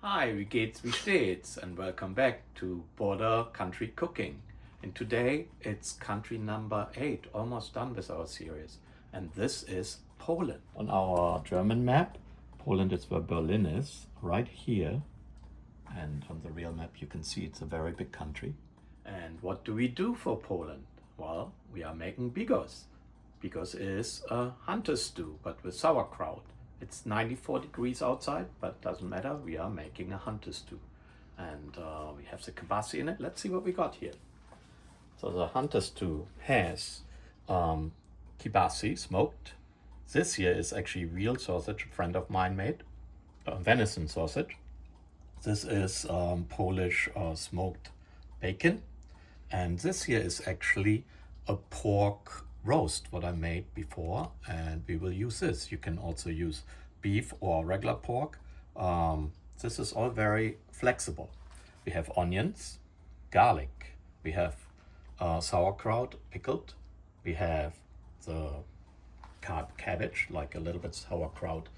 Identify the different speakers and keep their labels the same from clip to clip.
Speaker 1: Hi, wie geht's, wie steht's? And welcome back to Border Country Cooking. And today it's country number 8, almost done with our series. And this is Poland. On our German map, Poland is where Berlin is, right here. And on the real map you can see it's a very big country. And what do we do for Poland? Well, we are making bigos. Bigos is a hunter stew, but with sauerkraut. It's 94 degrees outside, but doesn't matter. We are making a hunter stew. And we have the cabbage in it. Let's see what we got here. So the hunter stew has kielbasa smoked. This here is actually real sausage a friend of mine made, venison sausage. This is Polish smoked bacon. And this here is actually a pork roast, what I made before, and we will use this. You can also use beef or regular pork. This is all very flexible. We have onions, garlic, we have sauerkraut pickled, we have the cabbage, like a little bit sauerkraut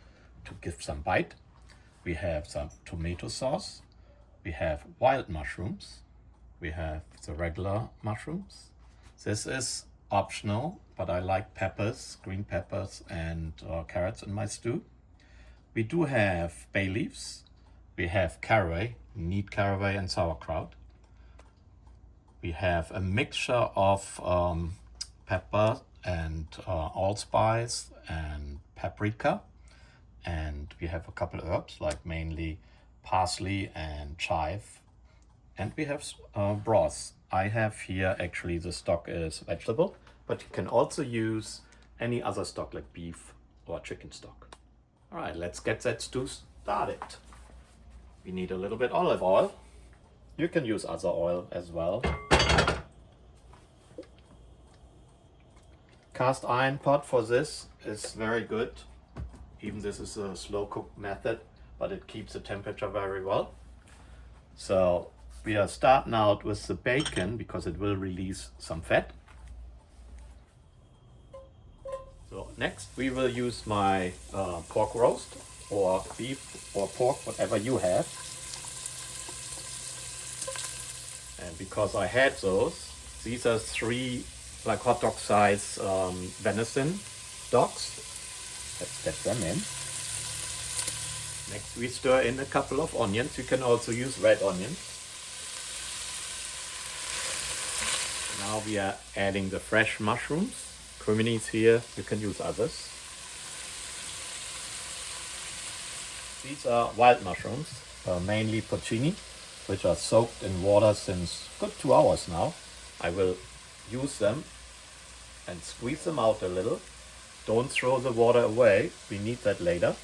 Speaker 1: to give some bite. We have some tomato sauce, we have wild mushrooms, we have the regular mushrooms. This is optional, but I like peppers, green peppers and carrots in my stew. We do have bay leaves. We have caraway, neat caraway and sauerkraut. We have a mixture of pepper and allspice and paprika. And we have a couple of herbs, like mainly parsley and chive. And we have broth. I have here, actually the stock is vegetable, but you can also use any other stock like beef or chicken stock. All right, let's get that stew started. We need a little bit olive oil. You can use other oil as well. Cast iron pot for this is very good. Even this is a slow cook method, but it keeps the temperature very well. So we are starting out with the bacon because it will release some fat. So next we will use my pork roast or beef or pork, whatever you have. And because I had those, these are 3 like hot dog size venison dogs. Let's get them in. Next we stir in a couple of onions. You can also use red onions. Now we are adding the fresh mushrooms. Cuisines here, you can use others. These are wild mushrooms, mainly porcini, which are soaked in water since good 2 hours now. I will use them and squeeze them out a little. Don't throw the water away, we need that later.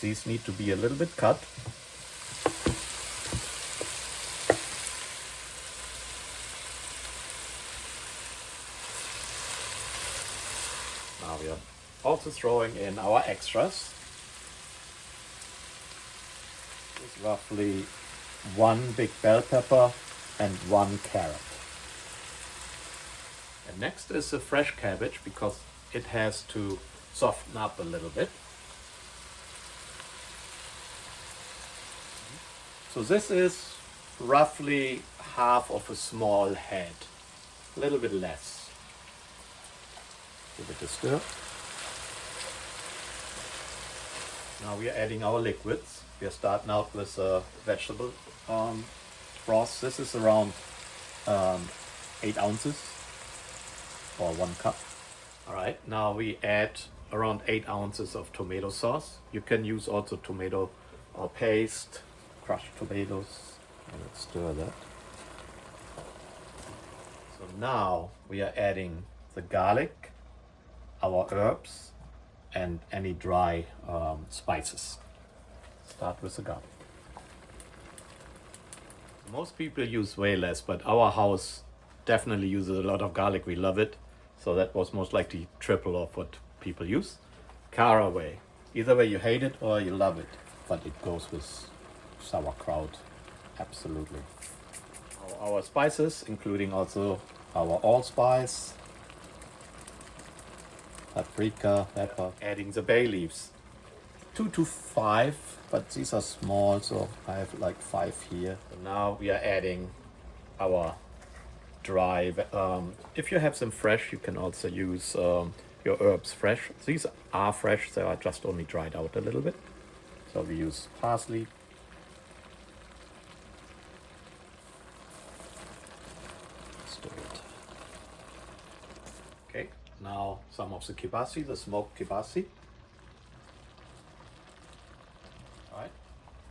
Speaker 1: These need to be a little bit cut. Now we are also throwing in our extras. It's roughly 1 big bell pepper and 1 carrot. And next is the fresh cabbage because it has to soften up a little bit. So this is roughly half of a small head, a little bit less. Give it a stir. Now we are adding our liquids. We are starting out with vegetable broth. This is around 8 ounces or 1 cup. All right, now we add around 8 ounces of tomato sauce. You can use also tomato paste, crushed tomatoes. And let's stir that. So now we are adding the garlic, our herbs, and any dry spices. Start with the garlic. Most people use way less, but our house definitely uses a lot of garlic. We love it. So that was most likely triple of what people use. Caraway. Either way you hate it or you love it, but it goes with sauerkraut, absolutely. Our spices, including also our allspice, paprika, pepper. Adding the bay leaves. 2 to 5, but these are small, so I have like 5 here. And now we are adding our dry. If you have them fresh, you can also use your herbs fresh. These are fresh, they are just only dried out a little bit. So we use parsley. Stir it. Okay, now some of the kibasi, the smoked kibasi. Right.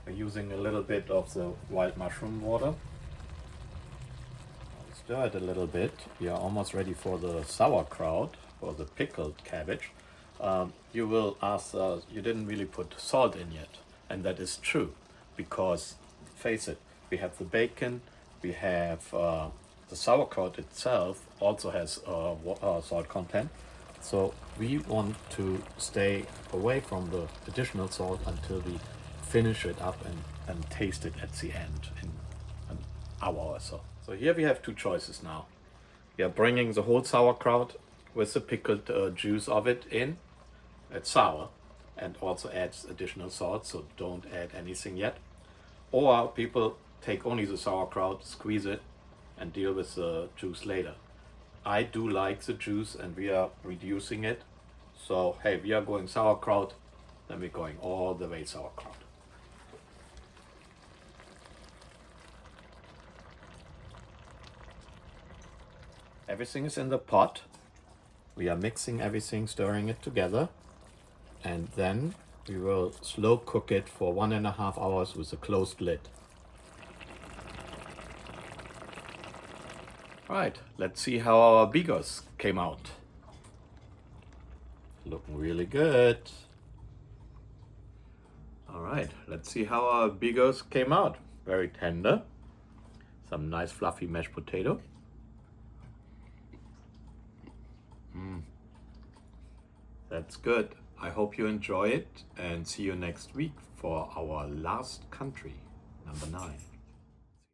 Speaker 1: We're using a little bit of the wild mushroom water. Stir it a little bit. We are almost ready for the sauerkraut, for the pickled cabbage. You will ask, you didn't really put salt in yet, and that is true, because face it, we have the bacon, we have the sauerkraut itself also has salt content, so we want to stay away from the additional salt until we finish it up and taste it at the end in an hour or so. So here we have 2 choices now. We are bringing the whole sauerkraut with the pickled juice of it in. It's sour and also adds additional salt, so don't add anything yet. Or people take only the sauerkraut, squeeze it, and deal with the juice later. I do like the juice and we are reducing it. So hey, we are going sauerkraut, then we're going all the way sauerkraut. Everything is in the pot. We are mixing everything, stirring it together, and then we will slow cook it for 1.5 hours with a closed lid. Right, let's see how our bigos came out. Looking really good. All right, let's see how our bigos came out. Very tender. Some nice fluffy mashed potato. That's good. I hope you enjoy it and see you next week for our last country, number 9.